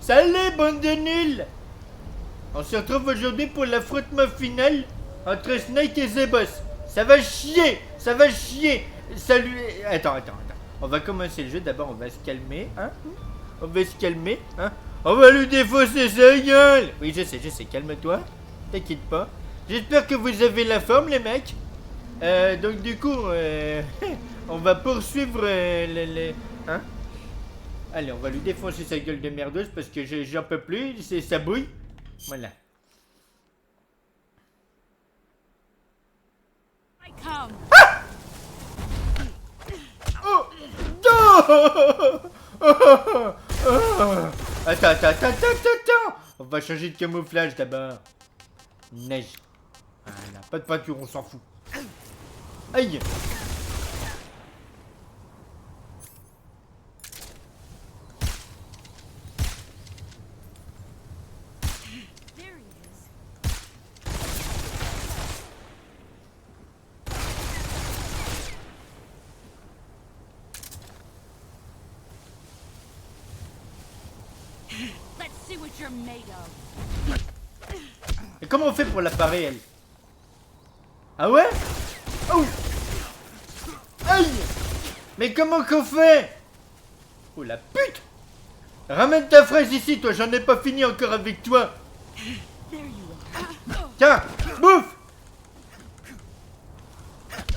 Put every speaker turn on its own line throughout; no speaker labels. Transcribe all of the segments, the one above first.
Salut, bande de nuls. On se retrouve aujourd'hui pour l'affrontement final entre Snake et The Boss. Ça va chier. Ça va chier. Salut. Attends. On va commencer le jeu. D'abord, on va se calmer, hein. On va se calmer, hein. On va lui défausser sa gueule. Oui, je sais. Calme-toi. T'inquiète pas. J'espère que vous avez la forme, les mecs. Donc, du coup, on va poursuivre hein. Allez, on va lui défoncer sa gueule de merdeuse parce que j'en peux plus. Ça bouille. Voilà. Ah oh non. Attends. On va changer de camouflage d'abord. Neige. Voilà, pas de peinture, on s'en fout. Aïe. Et comment on fait pour la parer, elle? Ah ouais? Oh! Aïe! Mais comment qu'on fait? Oh la pute! Ramène ta fraise ici, toi, j'en ai pas fini encore avec toi. Tiens, bouffe!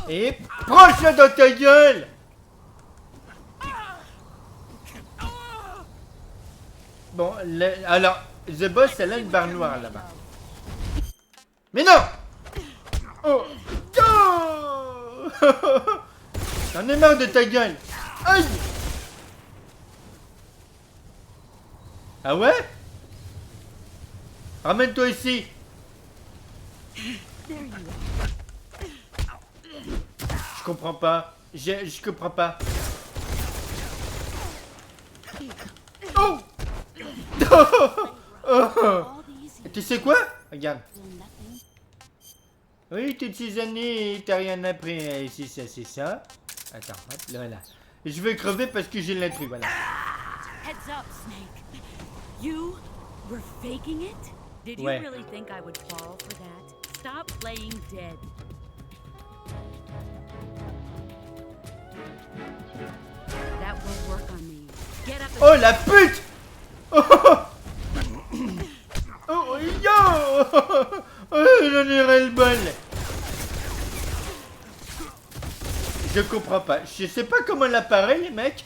Et prends-le dans ta gueule! Bon, alors, The Boss, elle a une barre noire là-bas. Mais non! Oh! Oh! J'en ai marre de ta gueule! Aïe! Ah ouais? Ramène-toi ici! Je comprends pas. Je comprends pas. Oh! Oh! Tu sais quoi? Regarde. Oui, toutes ces années, t'as rien appris. C'est ça. Attends, hop, là. Je vais crever parce que j'ai l'intrus, voilà.
Heads up, Snake. You were faking it? Did you really think I would fall for that? Stop playing dead. That won't work on me. Get up.
Oh la pute! Oh yo! Oh, j'en ai ras le bol. Je comprends pas. Je sais pas comment l'appareil, les mecs.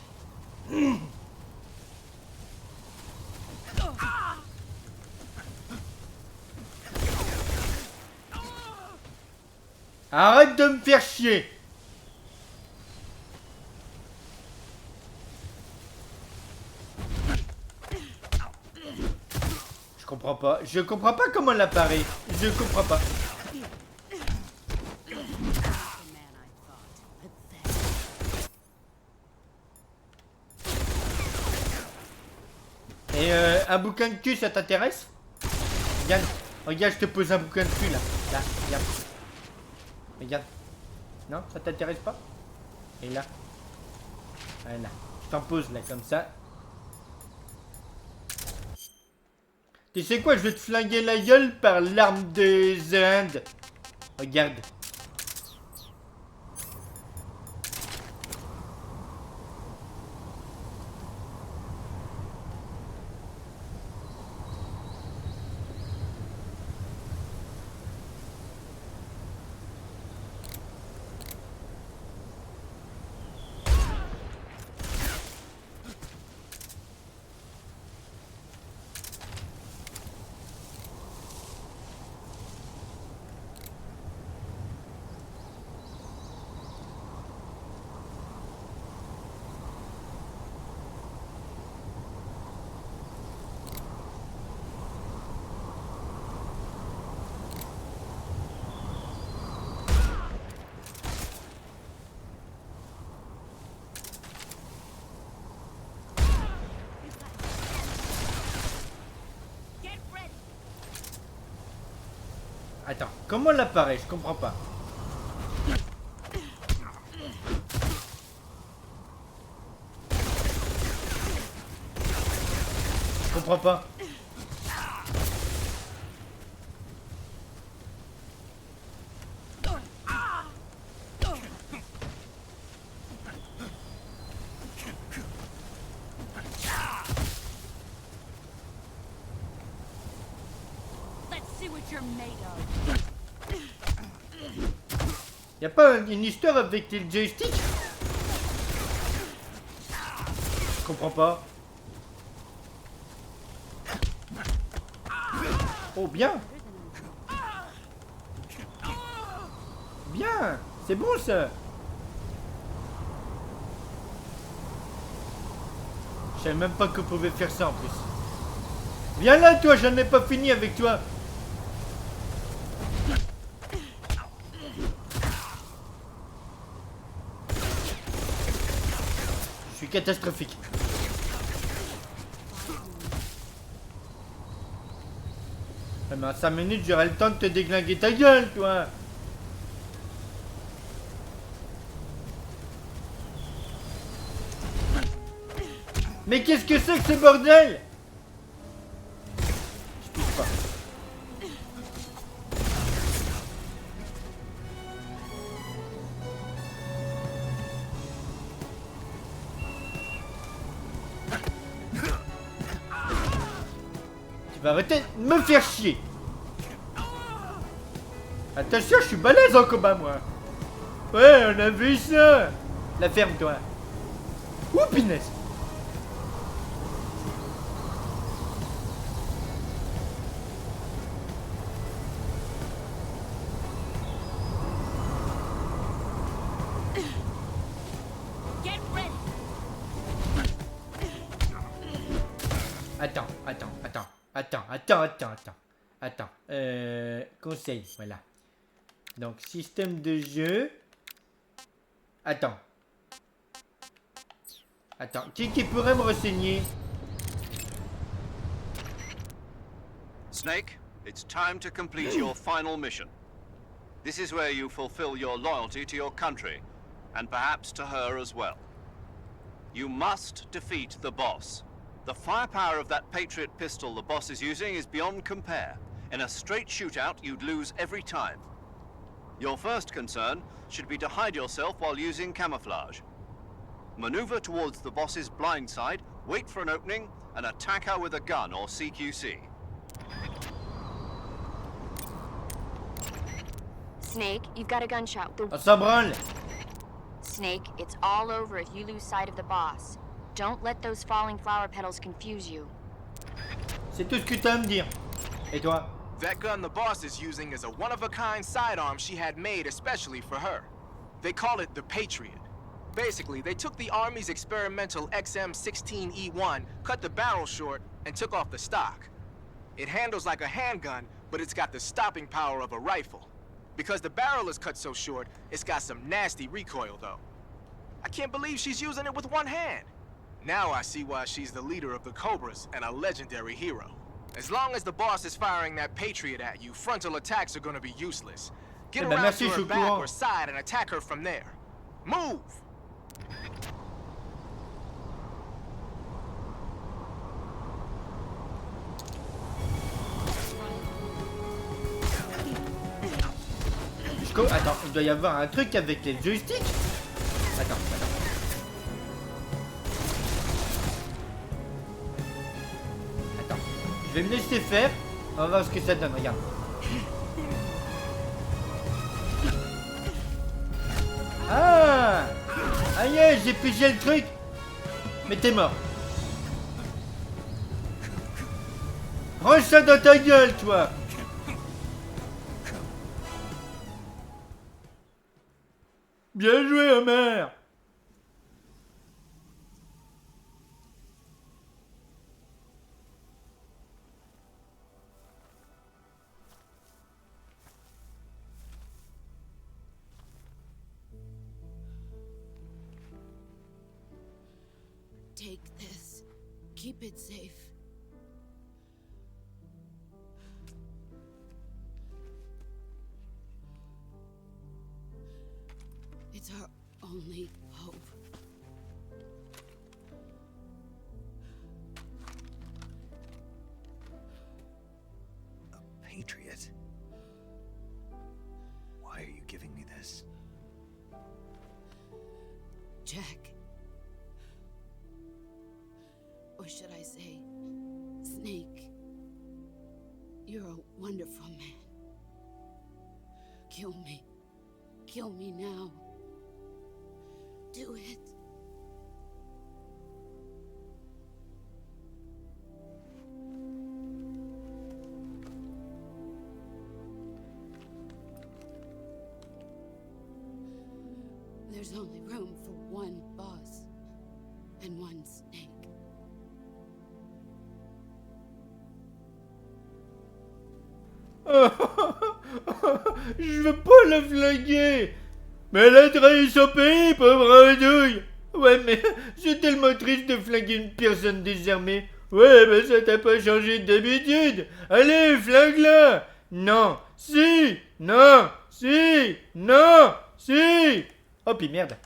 Arrête de me faire chier. Je comprends pas comment l'appareil. Je comprends pas. Et un bouquin de cul, ça t'intéresse? Regarde, je te pose un bouquin de cul là. Là, regarde. Non, ça t'intéresse pas? Et là. Voilà. Je t'en pose là, comme ça. Tu sais quoi, je vais te flinguer la gueule par l'arme des Indes. Regarde. Attends, comment l'appareil? Je comprends pas. Je comprends pas. Y'a pas une histoire avec les joysticks? Je comprends pas. Oh bien. Bien. C'est bon ça. Je savais même pas qu'on pouvait faire ça en plus. Viens là toi, j'en ai pas fini avec toi. Je suis catastrophique. Mais en 5 minutes, j'aurai le temps de te déglinguer ta gueule, toi. Mais qu'est-ce que c'est que ce bordel? Je touche pas. Tu vas arrêter de me faire chier. Attention, je suis balèze en combat, moi. Ouais, on a vu ça. La ferme, toi. Ouh, punaise. Attends. Conseil, voilà. Donc, système de jeu. Attends. Qui pourrait me renseigner?
Snake, it's time to complete your final mission. This is where you fulfill your loyalty to your country, and perhaps to her as well. You must defeat the boss. The firepower of that Patriot pistol the boss is using is beyond compare. In a straight shootout, you'd lose every time. Your first concern should be to hide yourself while using camouflage. Maneuver towards the boss's blind side, wait for an opening, and attack her with a gun or CQC.
Snake, you've got a gunshot.
On s'en branle.
Snake, it's all over if you lose sight of the boss. Don't let those falling flower petals confuse you.
C'est tout ce que t'as à me dire. Et toi?
That gun the boss is using is a one-of-a-kind sidearm she had made especially for her. They call it the Patriot. Basically, they took the Army's experimental XM-16E1, cut the barrel short, and took off the stock. It handles like a handgun, but it's got the stopping power of a rifle. Because the barrel is cut so short, it's got some nasty recoil, though. I can't believe she's using it with one hand. Now I see why she's the leader of the Cobras and a legendary hero. As long as the boss is firing that Patriot at you, frontal attacks are gonna be useless. Get around to her back or side and attack her from there. Move!
Attends, il doit y avoir un truc avec les joysticks. Attends. Je vais me laisser faire. On va voir ce que ça donne, regarde. Ah! Aïe, j'ai pigé le truc. Mais t'es mort. Range ça dans ta gueule, toi. Bien joué, Homer.
Take this. Keep it safe. It's our only hope.
Patriot? Why are you giving me this?
Jack. Or should I say, Snake. You're a wonderful man. Kill me. Kill me now. Do it. There's only room for one boss and one snake.
Je veux pas la flinguer. Mais elle a trahi son pays, pauvre andouille. Ouais, mais c'est tellement triste de flinguer une personne désarmée. Ouais, mais ça t'a pas changé d'habitude. Allez, flingue-la. Non, si, non, si, non, si. Oh, puis merde.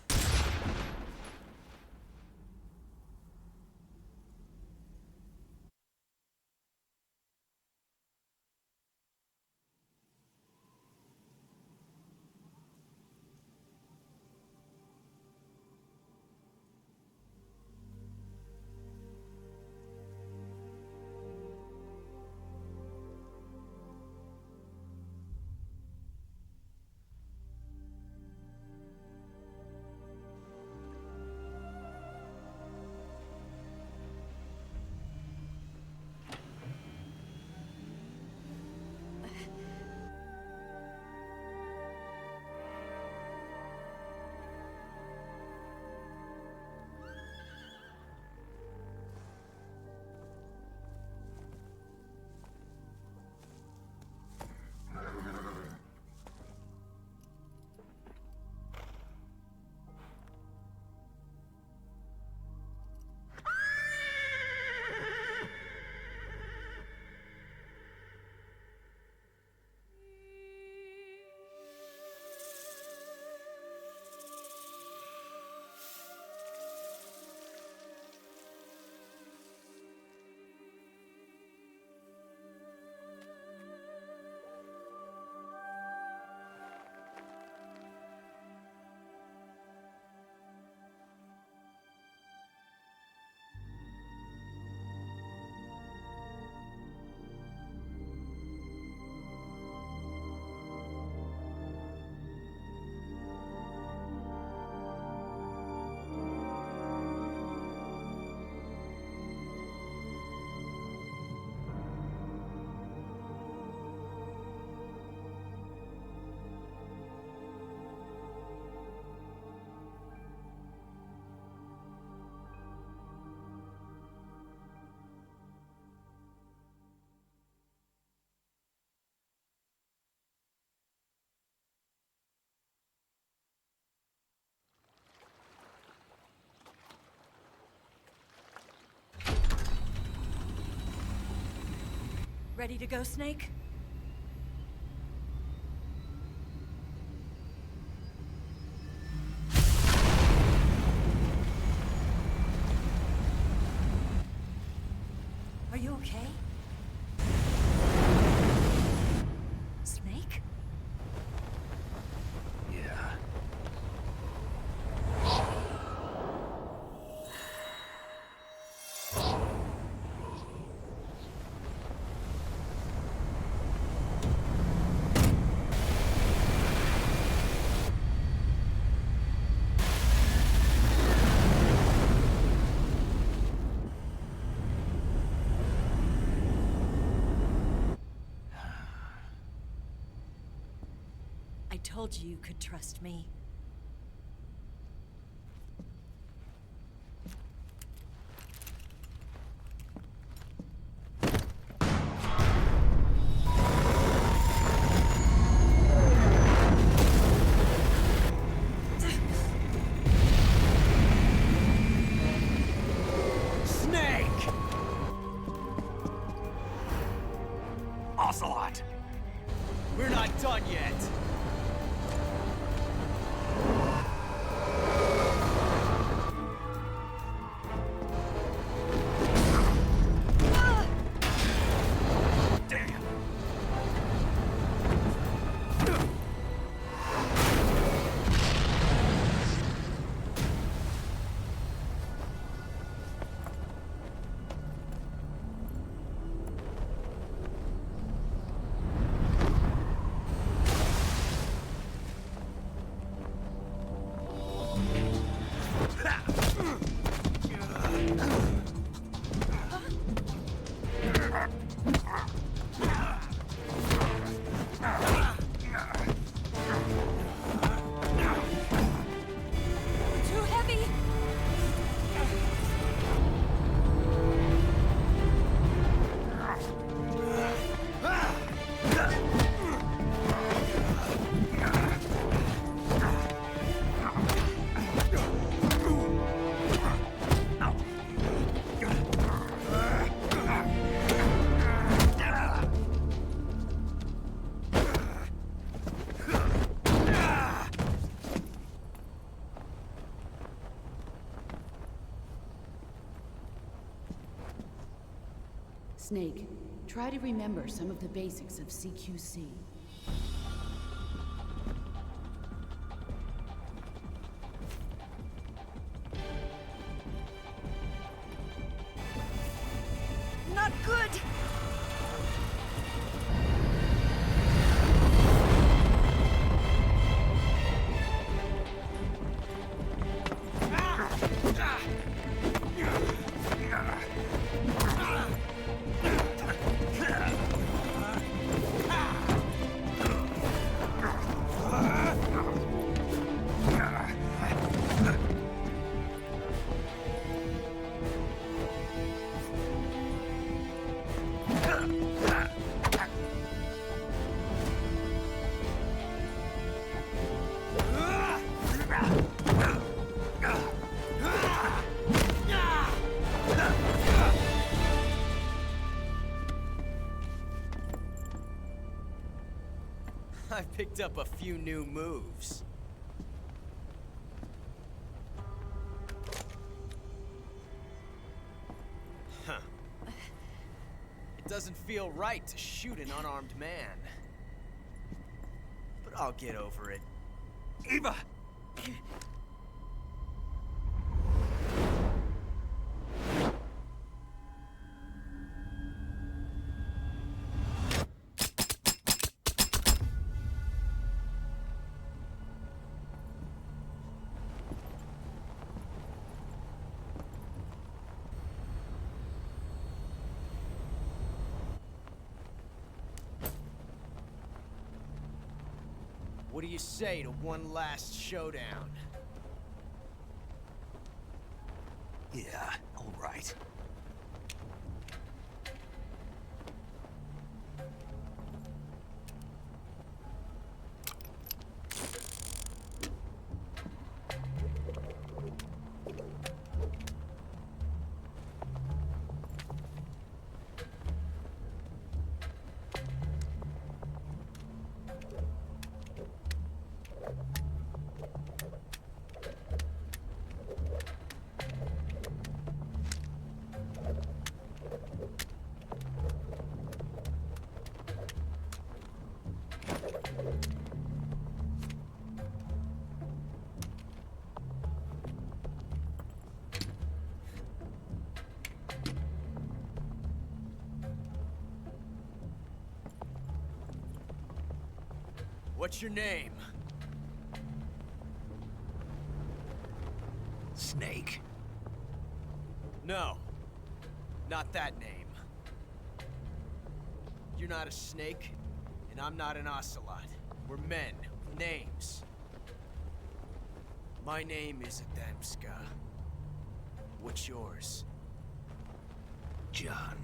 Ready to go, Snake? Are you okay? Snake?
Yeah.
I told you you could trust me.
Snake! Ocelot! We're not done yet!
Snake, try to remember some of the basics of CQC.
Not good!
I picked up a few new moves. Huh. It doesn't feel right to shoot an unarmed man. But I'll get over it. Eva! What do you say to one last showdown?
Yeah, all right.
What's your name?
Snake.
No, not that name. You're not a snake, and I'm not an ocelot. We're men with names. My name is Adamska. What's yours?
John.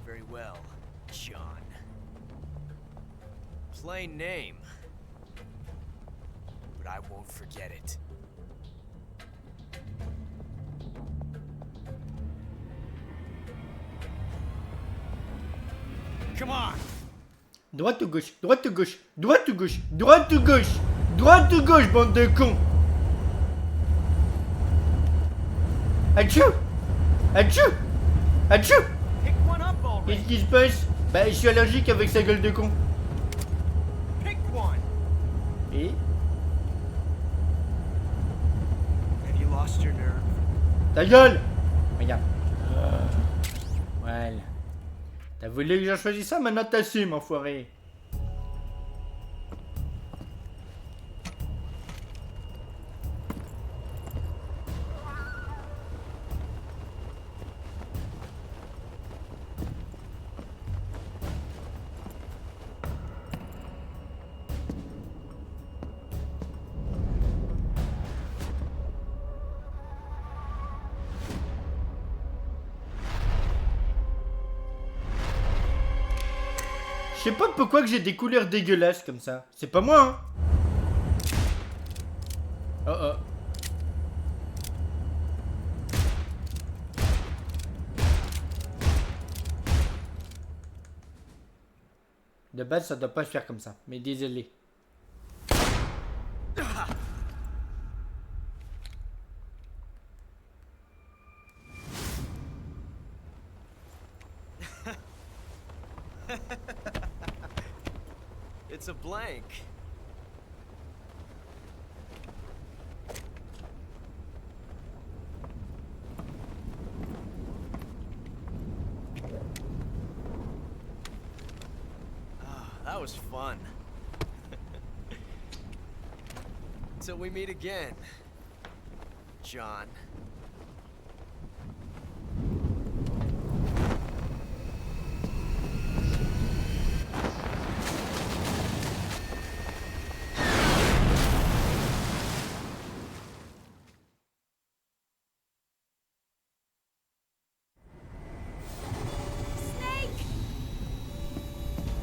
Very well, John. Plain name. But I won't forget it. Come on!
Droite ou gauche, droite ou gauche, droite ou gauche, droite ou gauche, droite ou gauche, bande de cons. Atchou! Atchou! Atchou!
Pick one up already.
Qu'est-ce qui se passe? Bah, je suis allergique avec sa gueule de con.
Pick one.
Et?
Have you lost your nerve?
Ta gueule! Regarde. Voilà. T'as voulu que j'en choisisse ça, maintenant t'assumes, enfoiré. Je sais pas pourquoi que j'ai des couleurs dégueulasses comme ça. C'est pas moi, hein. Oh oh. De base, ça doit pas se faire comme ça. Mais désolé.
It's a blank. That was fun. Till we meet again, John.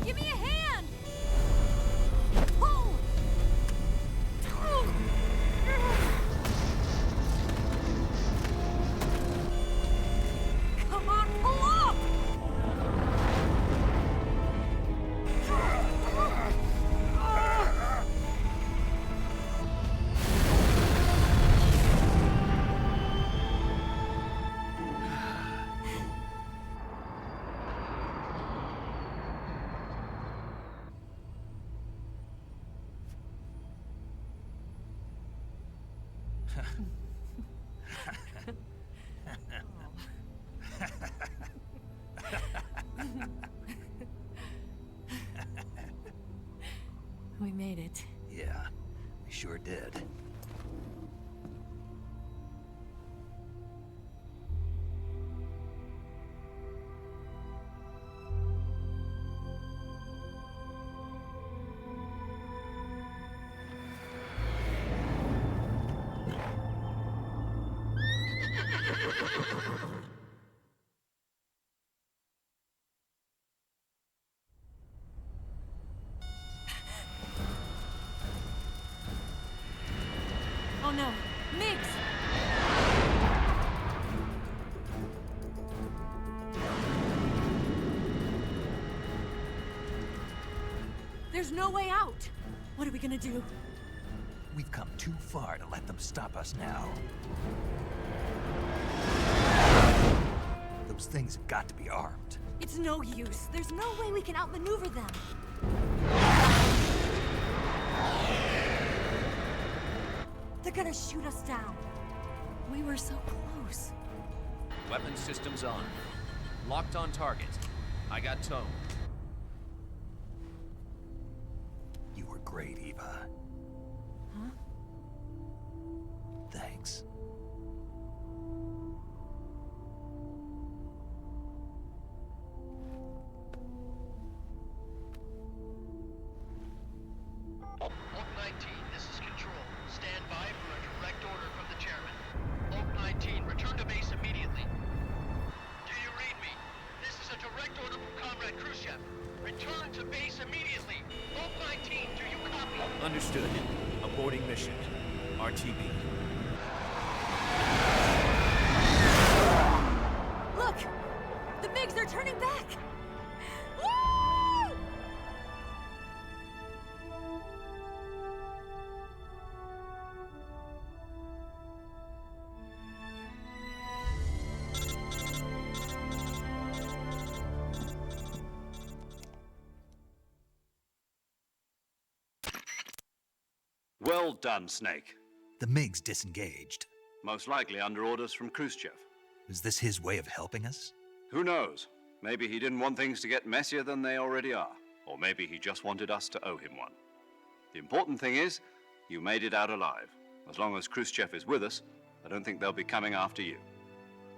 Give me a hand! Pull! Come on, pull up! We made it.
Yeah, we sure did.
Oh no, Miggs! There's no way out! What are we gonna do?
We've come too far to let them stop us now. Those things have got to be armed.
It's no use. There's no way we can outmaneuver them. They're gonna shoot us down. We were so close.
Weapon systems on. Locked on target. I got tone.
You were great, Eva.
Huh?
Thanks.
Oak 19, this is Control. Stand by for a direct order from the chairman. Oak 19, return to base immediately. Do you read me? This is a direct order from Comrade Khrushchev. Return to base immediately. Oak 19, do you copy?
Understood. Aborting mission. RTB.
Look! The MiGs are turning back! Woo!
Well done, Snake.
The MiGs disengaged.
Most likely under orders from Khrushchev.
Is this his way of helping us?
Who knows? Maybe he didn't want things to get messier than they already are. Or maybe he just wanted us to owe him one. The important thing is, you made it out alive. As long as Khrushchev is with us, I don't think they'll be coming after you.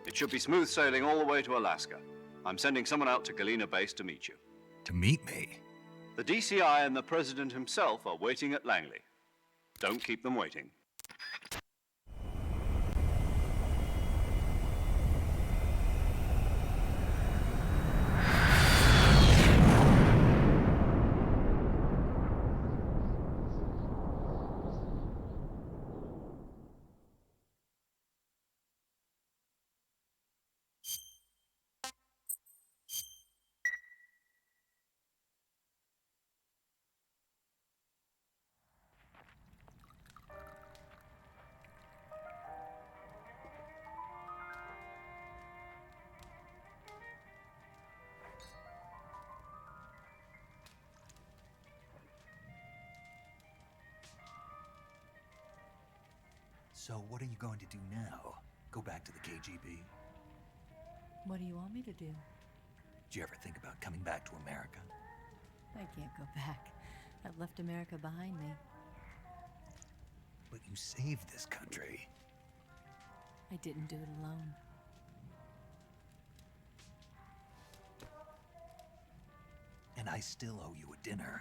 It should be smooth sailing all the way to Alaska. I'm sending someone out to Galena Base to meet you.
To meet me?
The DCI and the President himself are waiting at Langley. Don't keep them waiting.
So what are you going to do now? Go back to the KGB?
What do you want me to do?
Did you ever think about coming back to America?
I can't go back. I've left America behind me.
But you saved this country.
I didn't do it alone.
And I still owe you a dinner.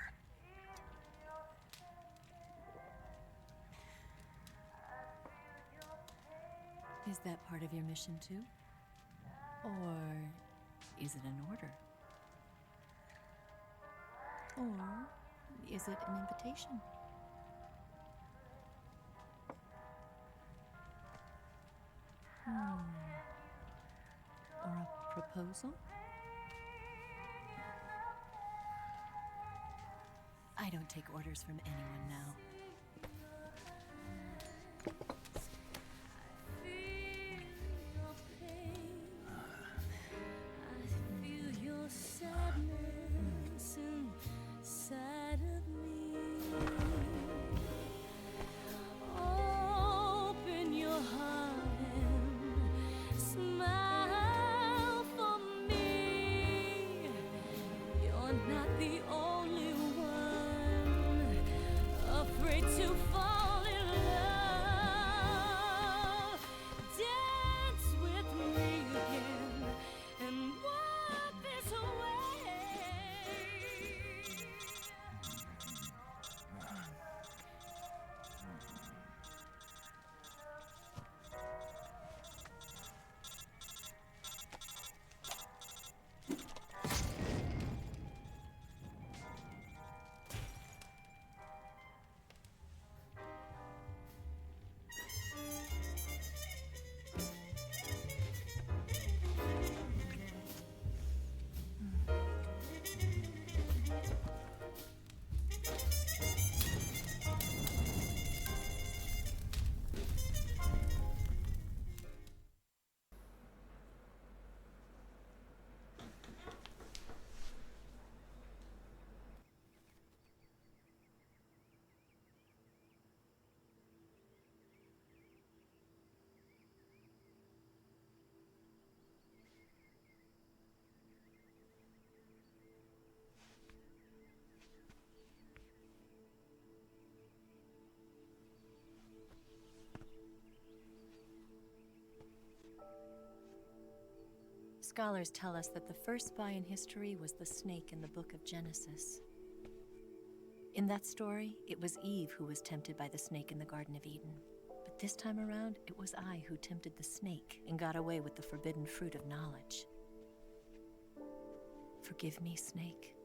Is that part of your mission too? Or is it an order? Or is it an invitation? Or a proposal? I don't take orders from anyone now. Scholars tell us that the first spy in history was the snake in the book of Genesis. In that story, it was Eve who was tempted by the snake in the Garden of Eden. But this time around, it was I who tempted the snake and got away with the forbidden fruit of knowledge. Forgive me, snake.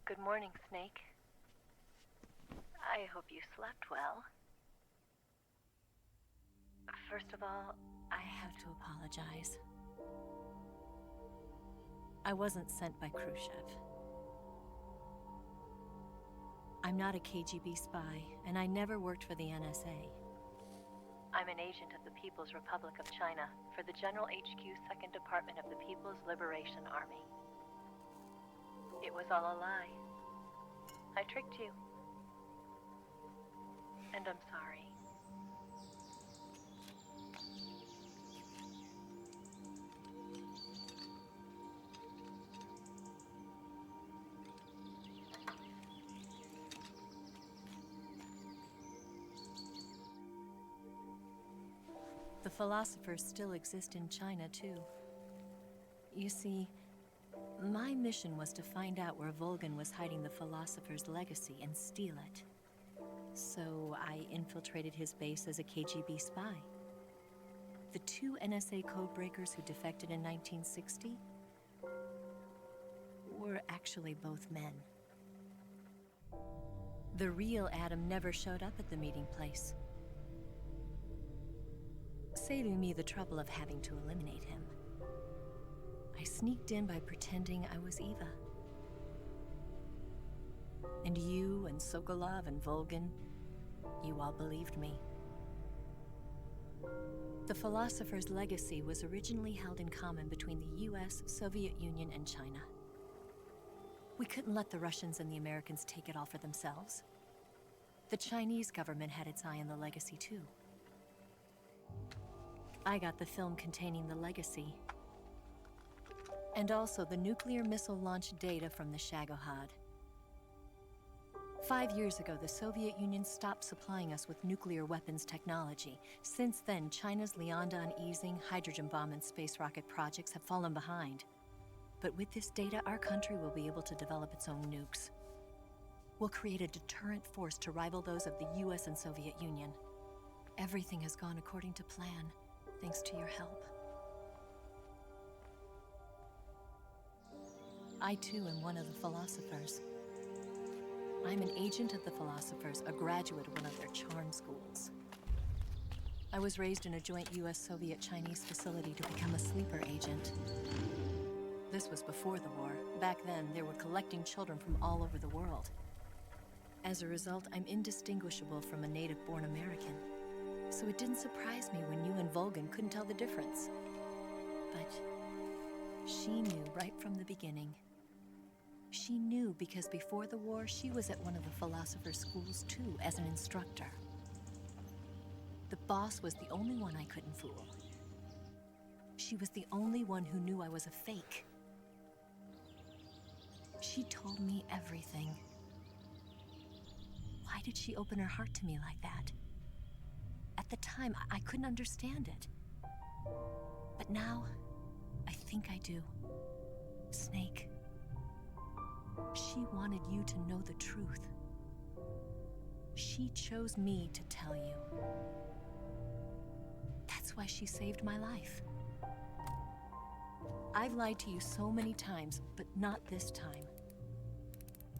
Good morning, Snake. I hope you slept well. First of all, I have to apologize. I wasn't sent by Khrushchev. I'm not a KGB spy, and I never worked for the NSA. I'm an agent of the People's Republic of China for the General HQ 2nd Department of the People's Liberation Army. It was all a lie. I tricked you. And I'm sorry. The philosophers still exist in China, too. You see, my mission was to find out where Volgan was hiding the philosopher's legacy and steal it. So I infiltrated his base as a KGB spy. The 2 NSA codebreakers who defected in 1960? were actually both men. The real Adam never showed up at the meeting place, saving me the trouble of having to eliminate him. I sneaked in by pretending I was Eva. And you and Sokolov and Volgin, you all believed me. The philosopher's legacy was originally held in common between the US, Soviet Union, and China. We couldn't let the Russians and the Americans take it all for themselves. The Chinese government had its eye on the legacy too. I got the film containing the legacy, and also the nuclear missile launch data from the Shagohod. 5 years ago, the Soviet Union stopped supplying us with nuclear weapons technology. Since then, China's Liaodong easing, hydrogen bomb, and space rocket projects have fallen behind. But with this data, our country will be able to develop its own nukes. We'll create a deterrent force to rival those of the US and Soviet Union. Everything has gone according to plan, thanks to your help. I too am one of the philosophers. I'm an agent of the philosophers, a graduate of one of their charm schools. I was raised in a joint US-Soviet-Chinese facility to become a sleeper agent. This was before the war. Back then, they were collecting children from all over the world. As a result, I'm indistinguishable from a native-born American. So it didn't surprise me when you and Volgin couldn't tell the difference. But she knew right from the beginning. She knew because before the war, she was at one of the philosopher's schools too, as an instructor. The boss was the only one I couldn't fool. She was the only one who knew I was a fake. She told me everything. Why did she open her heart to me like that? At the time, I couldn't understand it. But now, I think I do. Snake. She wanted you to know the truth. She chose me to tell you. That's why she saved my life. I've lied to you so many times, but not this time.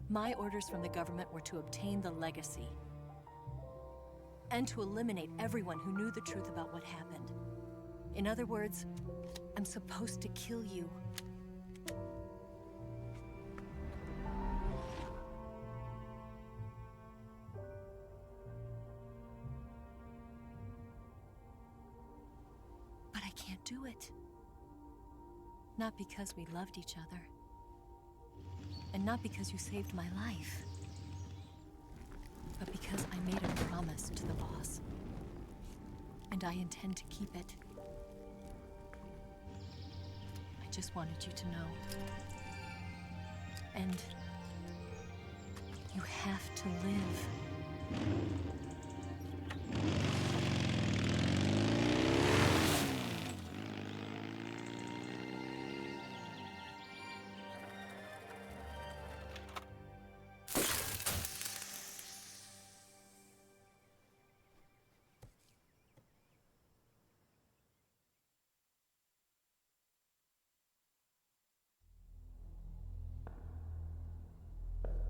My orders from the government were to obtain the legacy and to eliminate everyone who knew the truth about what happened. In other words, I'm supposed to kill you. But I can't do it. Not because we loved each other. And not because you saved my life. But because I made a promise to the boss. And I intend to keep it. I just wanted you to know. And you have to live.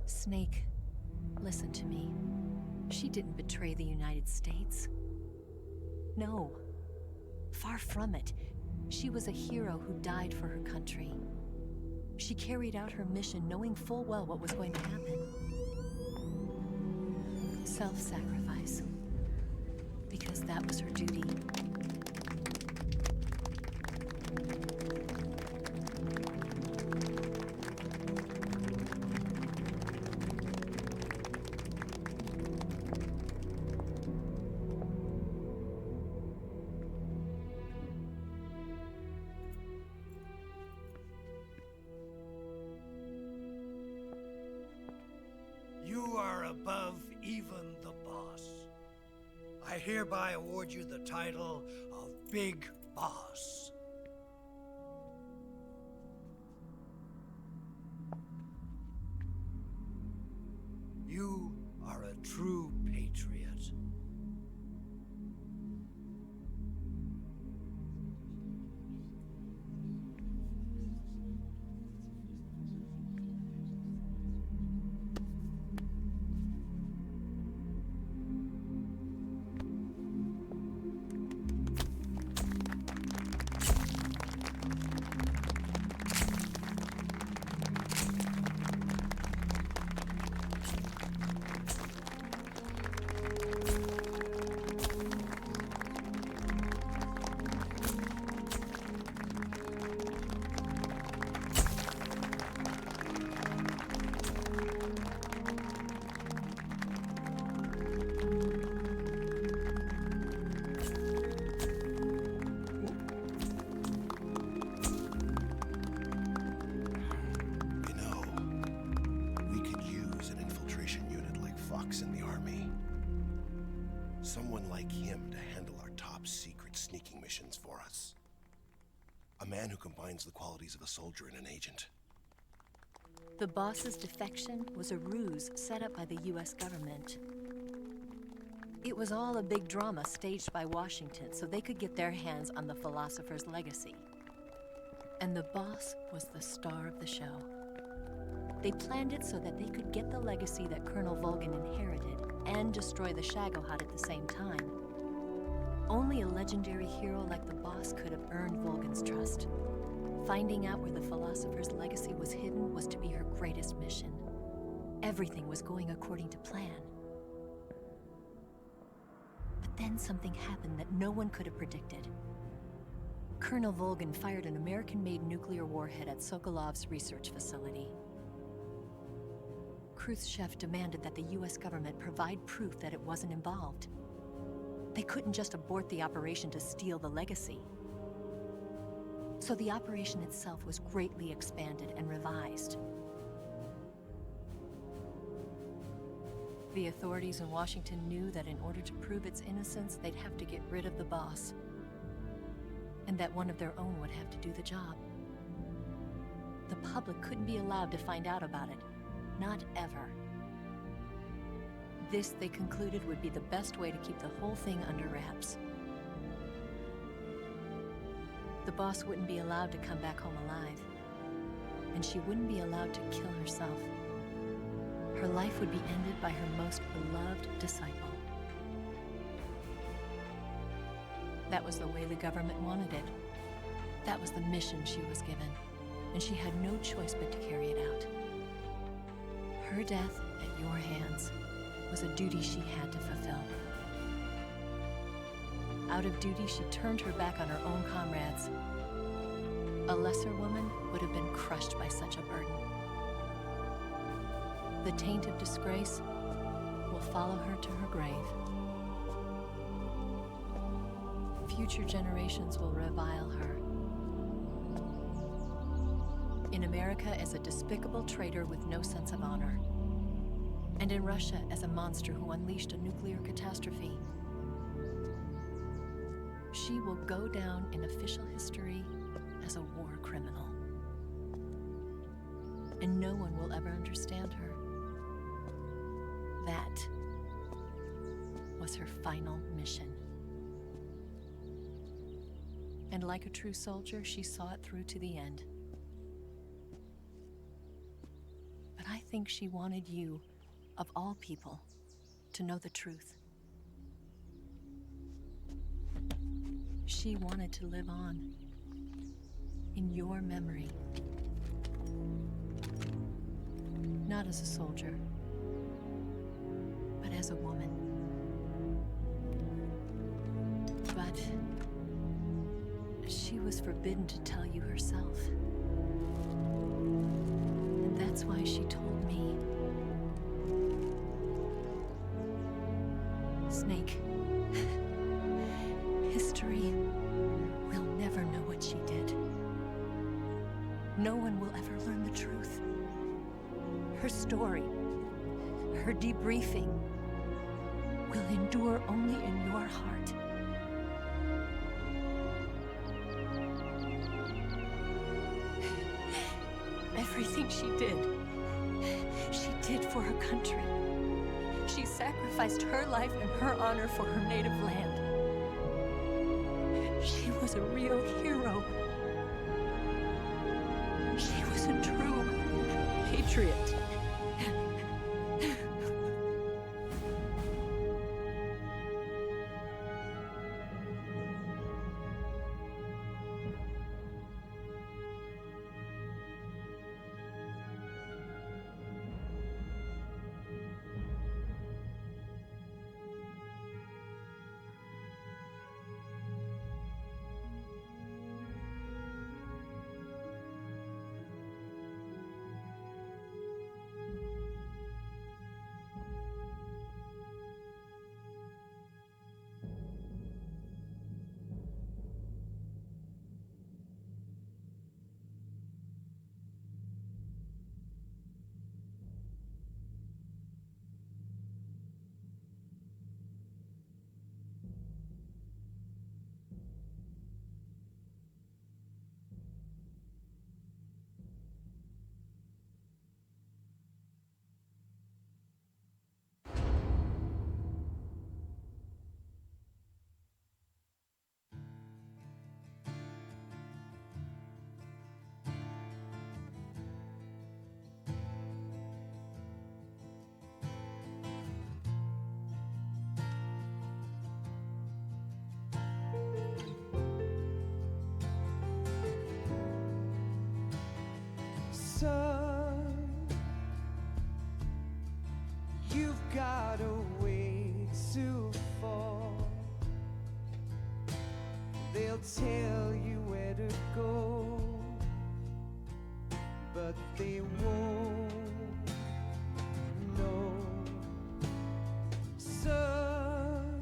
Snake, listen to me. She didn't betray the United States. No, far from it. She was a hero who died for her country. She carried out her mission knowing full well what was going to happen. Self-sacrifice. Because that was her duty.
You are above even the boss. I hereby award you the title of Big Boss. You are a true patriot.
box in the army. Someone like him to handle our top secret sneaking missions for us. A man who combines the qualities of a soldier and an agent.
The boss's defection was a ruse set up by the US government. It was all a big drama staged by Washington so they could get their hands on the philosopher's legacy. And the boss was the star of the show. They planned it so that they could get the legacy that Colonel Volgin inherited and destroy the Shagohod at the same time. Only a legendary hero like the boss could have earned Volgin's trust. Finding out where the philosopher's legacy was hidden was to be her greatest mission. Everything was going according to plan. But then something happened that no one could have predicted. Colonel Volgin fired an American-made nuclear warhead at Sokolov's research facility. Khrushchev demanded that the US government provide proof that it wasn't involved. They couldn't just abort the operation to steal the legacy. So the operation itself was greatly expanded and revised. The authorities in Washington knew that in order to prove its innocence, they'd have to get rid of the boss, and that one of their own would have to do the job. The public couldn't be allowed to find out about it, not ever. This, they concluded, would be the best way to keep the whole thing under wraps. The boss wouldn't be allowed to come back home alive, and she wouldn't be allowed to kill herself. Her life would be ended by her most beloved disciple. That was the way the government wanted it. That was the mission she was given, and she had no choice but to carry it out. Her death at your hands was a duty she had to fulfill. Out of duty, she turned her back on her own comrades. A lesser woman would have been crushed by such a burden. The taint of disgrace will follow her to her grave. Future generations will revile her. In America as a despicable traitor with no sense of honor. And in Russia as a monster who unleashed a nuclear catastrophe. She will go down in official history as a war criminal. And no one will ever understand her. That was her final mission. And like a true soldier, she saw it through to the end. But I think she wanted you, of all people, to know the truth. She wanted to live on in your memory. Not as a soldier, but as a woman. But she was forbidden to tell you herself. And that's why she told me. Snake, history will never know what she did. No one will ever learn the truth. Her story, her debriefing, will endure only in your heart. Everything she did for her country. She sacrificed her life and her honor for her native land. She was a real hero. She was a true patriot.
Son, you've got a way to fall. They'll tell you where to go, but they won't know. Son,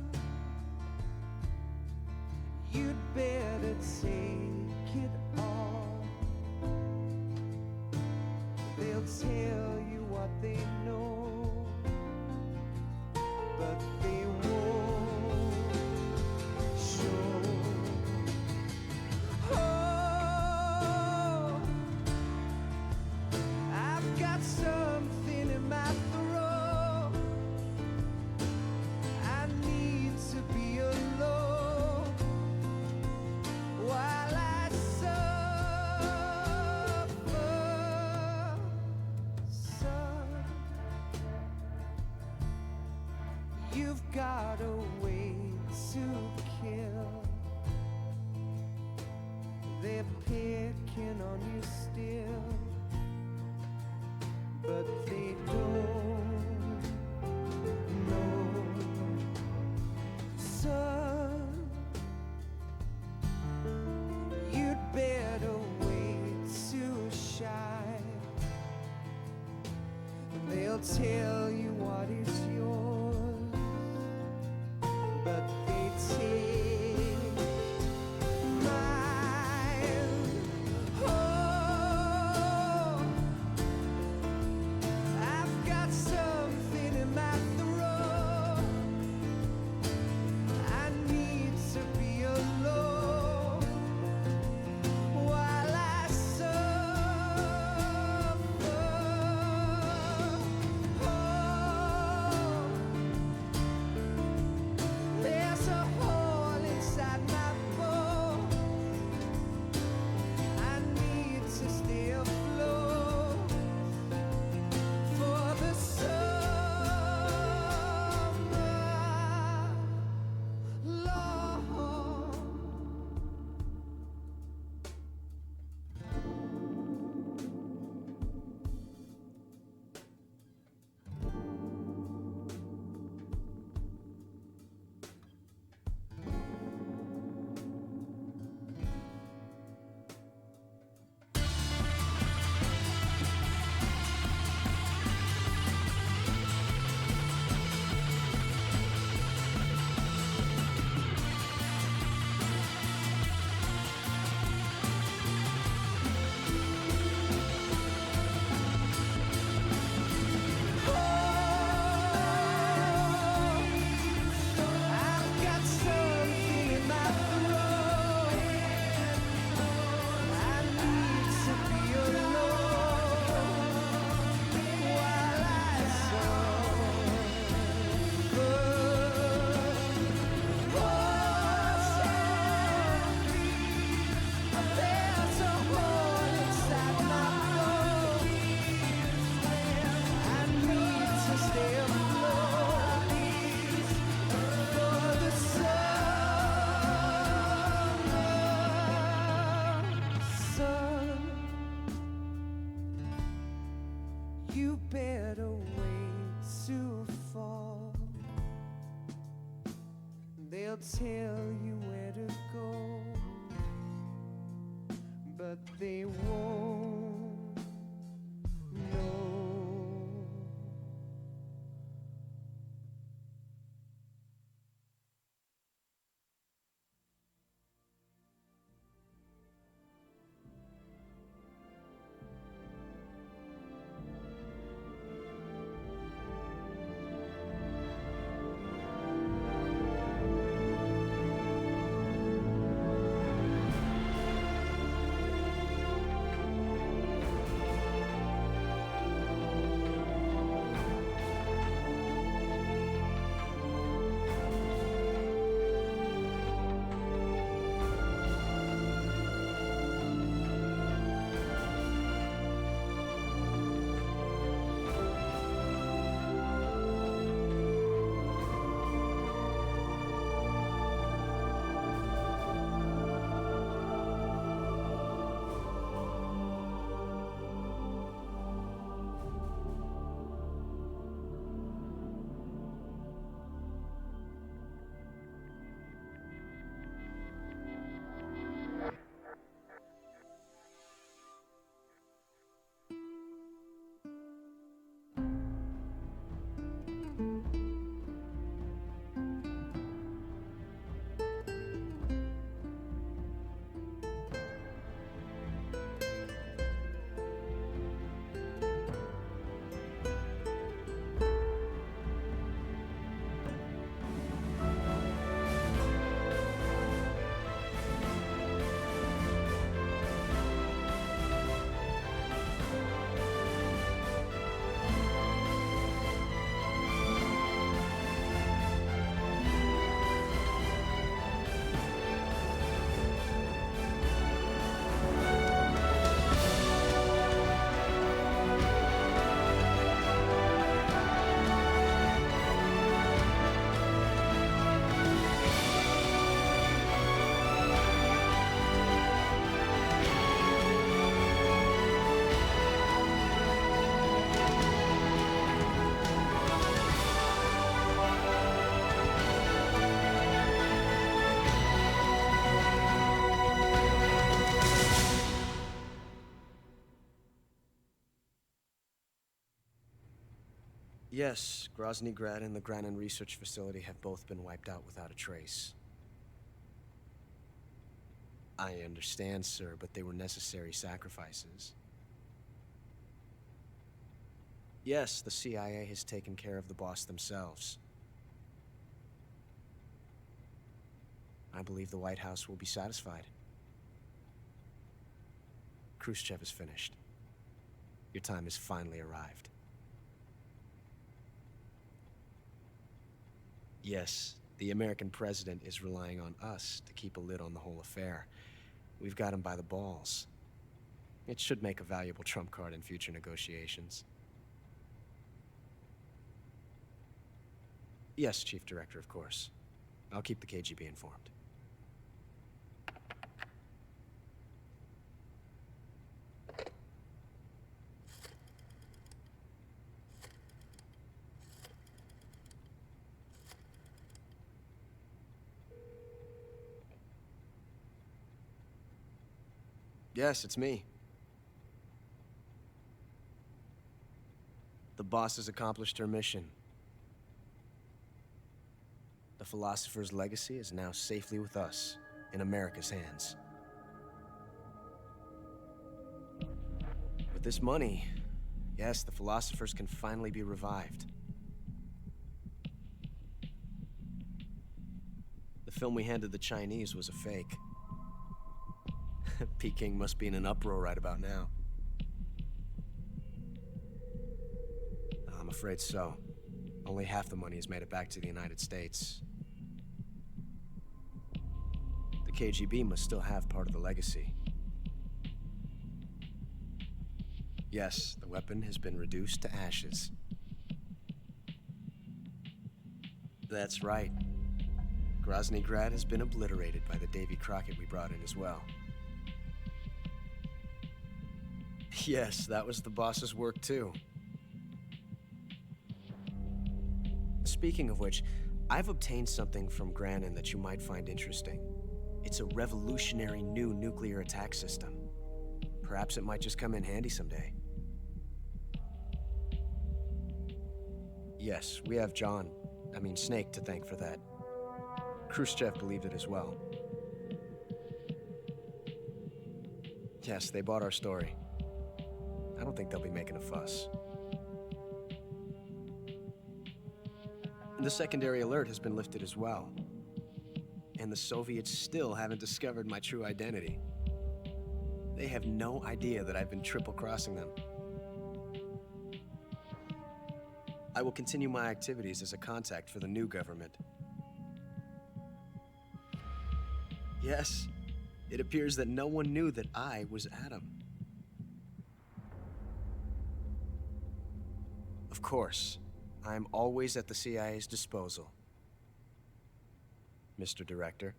you'd better take it all. They'll tell you what they know, but they won't show. Oh, I've got something in my throat. I need to be alone while I suffer. Son, you've got a way to kill. They're picking on you still, but they don't know. Son, you'd better wait to shine. They'll tell you what is yours, but they take mine. Oh, I've got something in my throat. I need to be alone while I suffer. Oh, there's a hole inside my bones. I need to stay afloat for the summer, Lord. I've got something in my throat. I need to be alone while I suffer. There's a hole inside my bones. I need to stay afloat for the summer. Son, you better wait to fall. They'll tell you where to go, but they won't know.
Yes, Grozny Grad and the Granin Research Facility have both been wiped out without a trace. I understand, sir, but they were necessary sacrifices. Yes, the CIA has taken care of the boss themselves. I believe the White House will be satisfied. Khrushchev is finished. Your time has finally arrived. Yes, the American president is relying on us to keep a lid on the whole affair. We've got him by the balls. It should make a valuable trump card in future negotiations. Yes, Chief Director, of course. I'll keep the KGB informed. Yes, it's me. The boss has accomplished her mission. The philosopher's legacy is now safely with us, in America's hands. With this money, yes, the philosophers can finally be revived. The film we handed the Chinese was a fake. Peking must be in an uproar right about now. I'm afraid so. Only half the money has made it back to the United States. The KGB must still have part of the legacy. Yes, the weapon has been reduced to ashes. That's right. Grozny Grad has been obliterated by the Davy Crockett we brought in as well. Yes, that was the boss's work too. Speaking of which, I've obtained something from Granin that you might find interesting. It's a revolutionary new nuclear attack system. Perhaps it might just come in handy someday. Yes, we have Snake to thank for that. Khrushchev believed it as well. Yes, they bought our story. I don't think they'll be making a fuss. The secondary alert has been lifted as well. And the Soviets still haven't discovered my true identity. They have no idea that I've been triple-crossing them. I will continue my activities as a contact for the new government. Yes, it appears that no one knew that I was Adam. Of course, I'm always at the CIA's disposal, Mr. Director.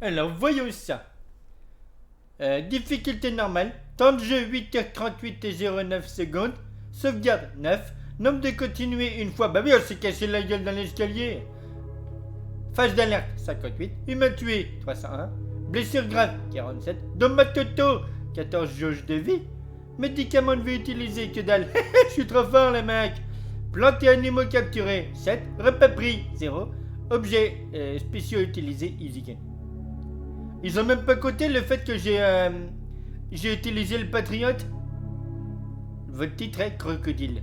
Alors, voyons ça. Difficulté normale. Temps de jeu 8h38 et 09 secondes. Sauvegarde 9. Nombre de continuer une fois. Bah oui, on s'est cassé la gueule dans l'escalier. Phase d'alerte 58. Humain tué 301. Blessure grave 47. Dommage toto 14 jauge de vie. Médicaments de vie utilisés, que dalle. Je suis trop fort les mecs. Plantes et animaux capturés 7. Repas pris 0. Objets spéciaux utilisés, easy game. Ils ont même pas coté le fait que j'ai utilisé le patriote. Votre titre est crocodile.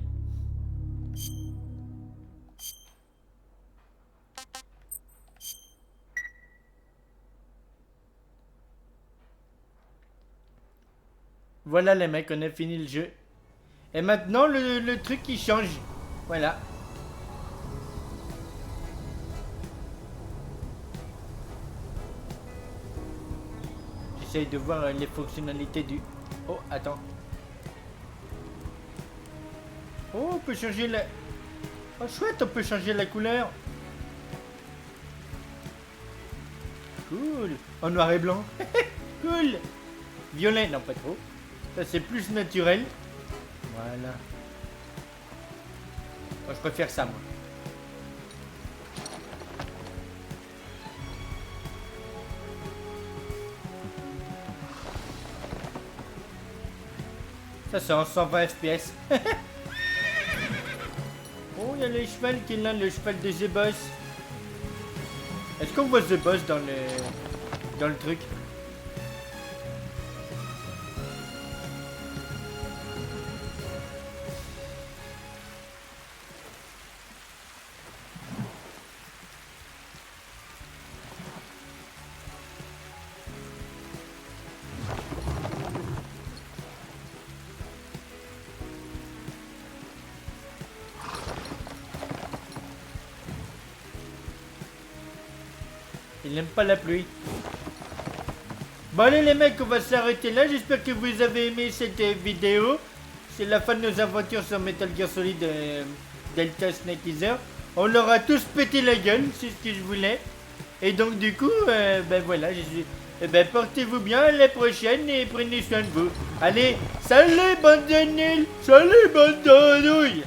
Voilà les mecs, on a fini le jeu. Et maintenant le truc qui change. Voilà. J'essaye de voir les fonctionnalités du... Oh, attends. Oh, on peut changer la... Oh, chouette, on peut changer la couleur. Cool. En noir et blanc. Cool. Violet, non pas trop. Ça c'est plus naturel. Voilà. Moi je préfère ça moi. Ça c'est en 120 FPS. Oh, il y a le cheval qui est là, le cheval de The Boss. Est-ce qu'on voit The Boss dans le truc? Il n'aime pas la pluie. Bon allez les mecs, on va s'arrêter là. J'espère que vous avez aimé cette vidéo. C'est la fin de nos aventures sur Metal Gear Solid Delta Snake Eater. On leur a tous pété la gueule, c'est ce que je voulais. Et donc du coup, ben voilà, portez-vous bien, à la prochaine et prenez soin de vous. Allez, salut bande de nuls, salut bande de nouilles.